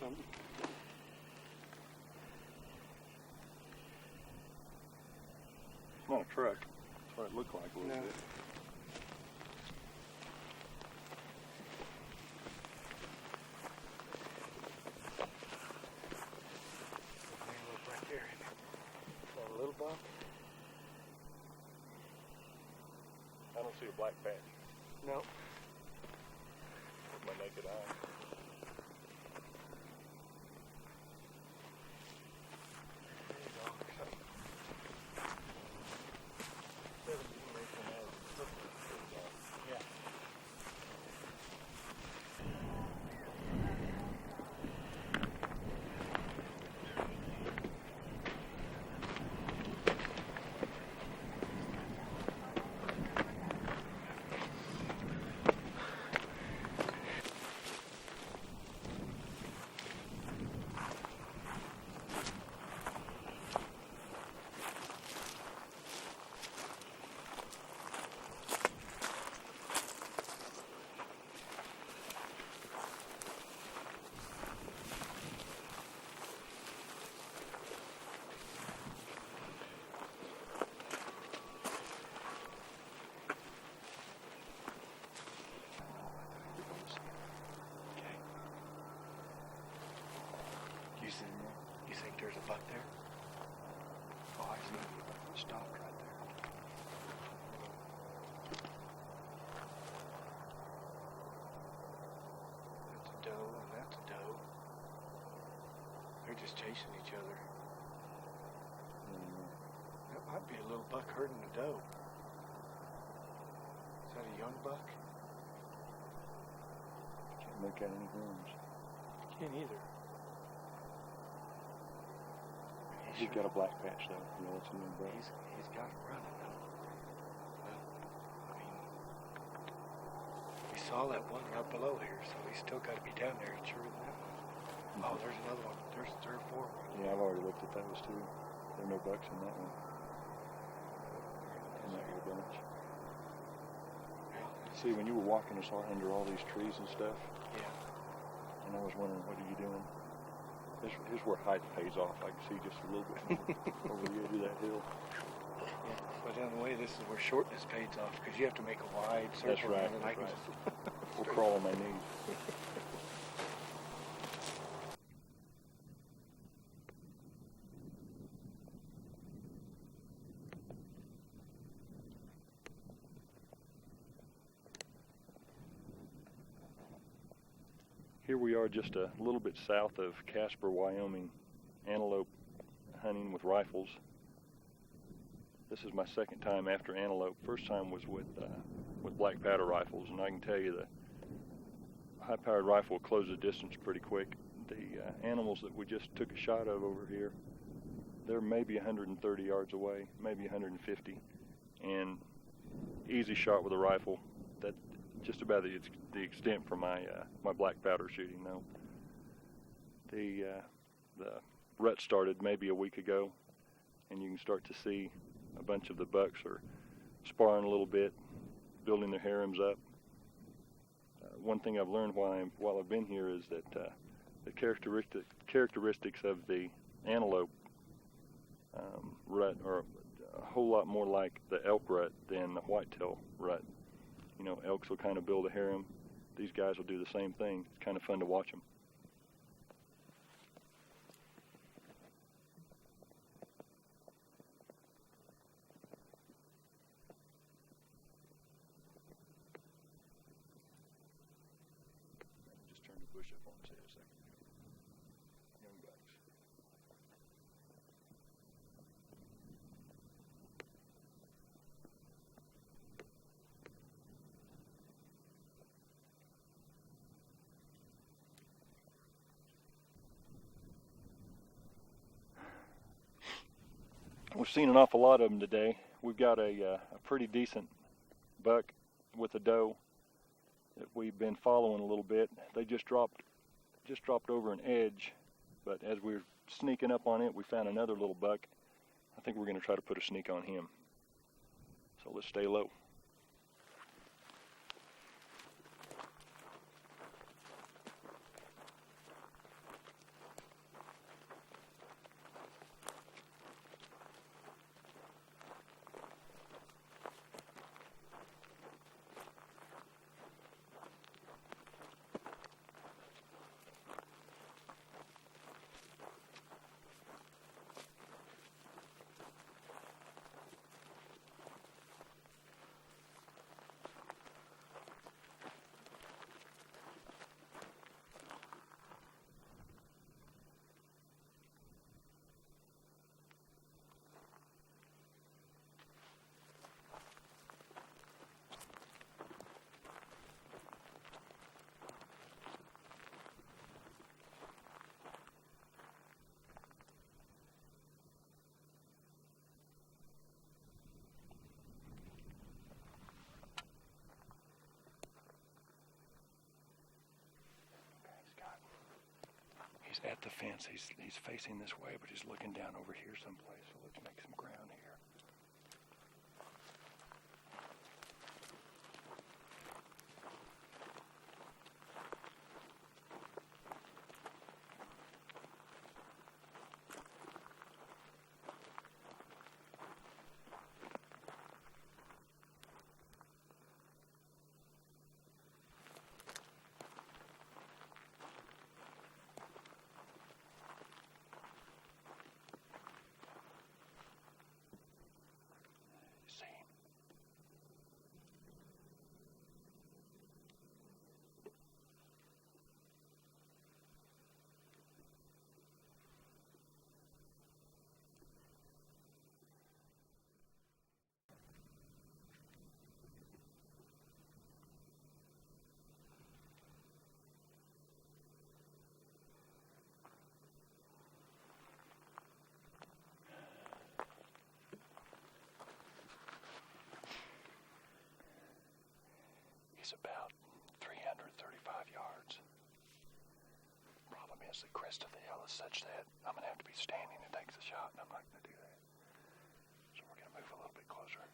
something. It's not a truck. That's what it looked like a little bit. Right there. Got a little buck. I don't see a black patch No. with my naked eye. You think there's a buck there? Oh, I see him stopped right there. That's a doe and that's a doe. They're just chasing each other. That might be a little buck herding a doe. Is that a young buck? Can't make out any horns. Can't either. He's got a black patch though. You know, it's a new buck. He's got it running though. Well, I mean, we saw that one right below here, so he's still got to be down there. It's sure than that one. Oh, there's another one. There's 3 or 4. Yeah, I've already looked at those too. There are no bucks in that one. In that little bunch. See, when you were walking us under all these trees and stuff, Yeah. and I was wondering, what are you doing? Here's where height pays off. I can see just a little bit more over the edge of that hill. Yeah, but in a way, this is where shortness pays off, because you have to make a wide circle. That's right. And I can That's just We'll crawl on my knees. Here we are just a little bit south of Casper, Wyoming, antelope hunting with rifles. This is my second time after antelope. First time was with black powder rifles, and I can tell you the high-powered rifle will close the distance pretty quick. The animals that we just took a shot of over here, they're maybe 130 yards away, maybe 150, and easy shot with a rifle. That's just about the extent for my my black powder shooting, though. The rut started maybe a week ago, and you can start to see a bunch of the bucks are sparring a little bit, building their harems up. One thing I've learned while I've been here is that the characteristics of the antelope rut are a whole lot more like the elk rut than the whitetail rut. You know, elks will kind of build a harem. These guys will do the same thing. It's kind of fun to watch them. Just turn the bush up on its head a second. Young bucks. We've seen an awful lot of them today. We've got a pretty decent buck with a doe that we've been following a little bit. They just dropped over an edge, but as we're sneaking up on it, we found another little buck. I think we're going to try to put a sneak on him. So let's stay low. at the fence. He's facing this way, but he's looking down over here someplace. So let's make some ground here. He's about 335 yards. Problem is the crest of the hill is such that I'm going to have to be standing to take the shot, and I'm not going to do that. So we're going to move a little bit closer.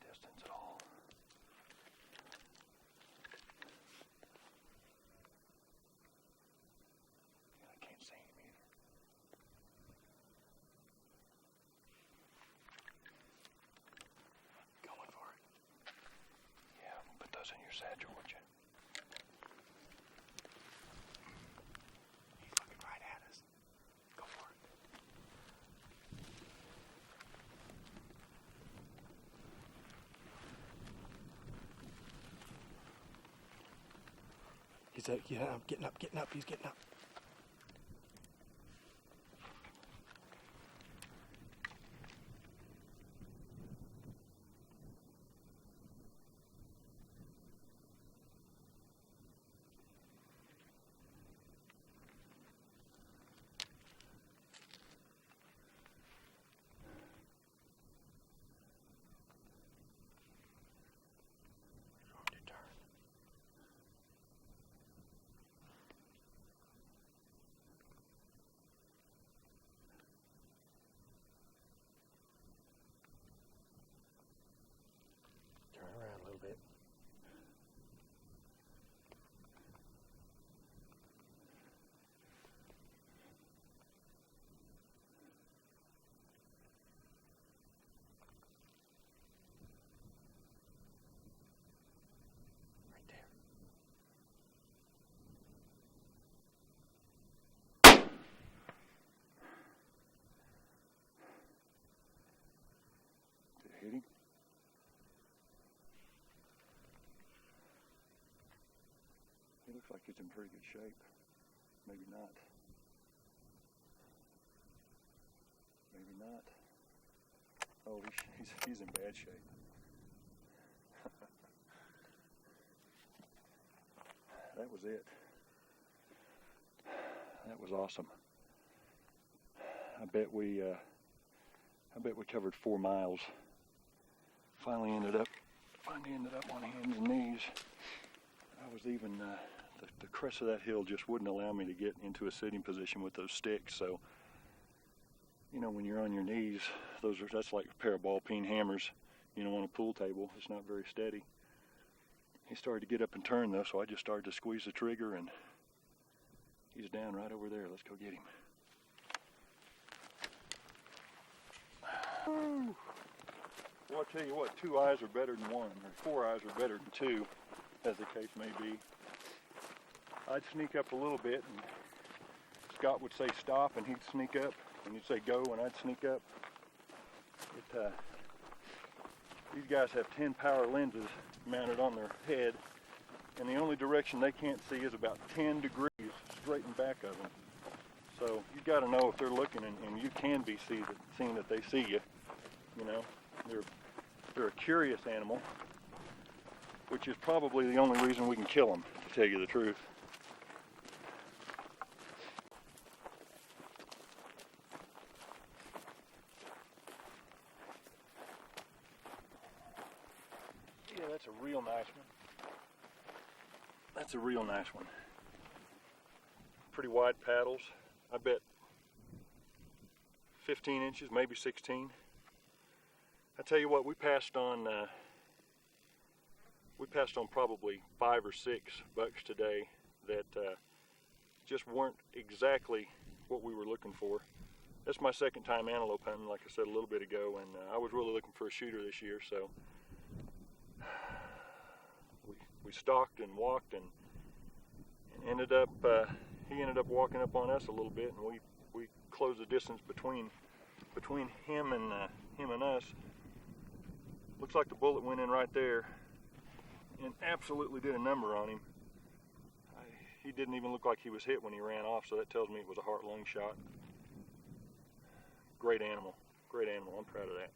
Distance at all. I can't see him either. Going for it. Yeah, put those in your satchel, would you? He's looking right at us. Go for it. He's getting up, he's getting up. Around a little bit. Right there. Did it hit him? He looks like he's in pretty good shape. Maybe not. Maybe not. Oh, he's in bad shape. That was it. That was awesome. I bet we covered 4 miles. Finally ended up on hands and knees. I was even the crest of that hill just wouldn't allow me to get into a sitting position with those sticks. So, you know, when you're on your knees, that's like a pair of ball peen hammers, you know, on a pool table. It's not very steady. He started to get up and turn though, so I just started to squeeze the trigger and He's down right over there. Let's go get him. Woo. Well, I tell you what, 2 eyes are better than 1, or 4 eyes are better than 2, as the case may be. I'd sneak up a little bit, and Scott would say stop, and he'd sneak up, and he'd say go, and I'd sneak up. These guys have 10 power lenses mounted on their head, and the only direction they can't see is about 10 degrees straight in back of them. So you got to know if they're looking, and you can be seeing that they see you. You know, they're a curious animal, which is probably the only reason we can kill them, to tell you the truth. Yeah, that's a real nice one. That's a real nice one. Pretty wide paddles. I bet 15 inches, maybe 16. I tell you what, we passed on probably 5 or 6 bucks today that just weren't exactly what we were looking for. That's my second time antelope hunting, like I said a little bit ago, and I was really looking for a shooter this year, so we stalked and walked and ended up, he ended up walking up on us a little bit, and we closed the distance between him and us. Looks like the bullet went in right there and absolutely did a number on him. He didn't even look like he was hit when he ran off, so that tells me it was a heart-lung shot. Great animal, great animal. I'm proud of that.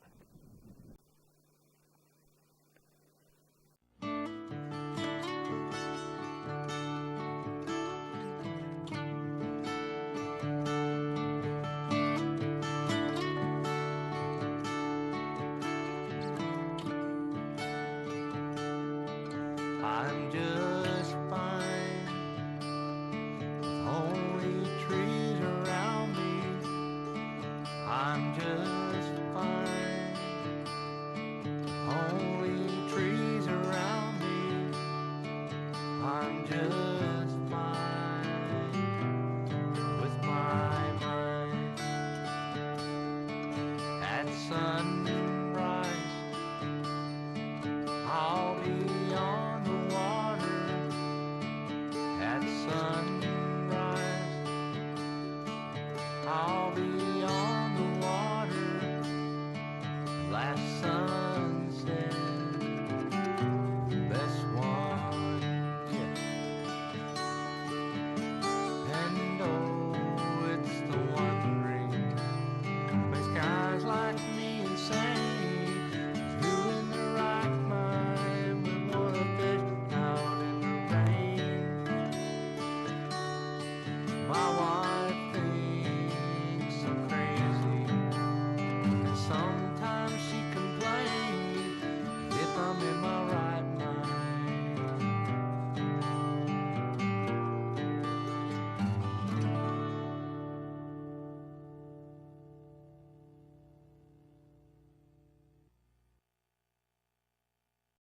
I'm just fine, only trees around me. I'm just fine, only trees around me. I'm just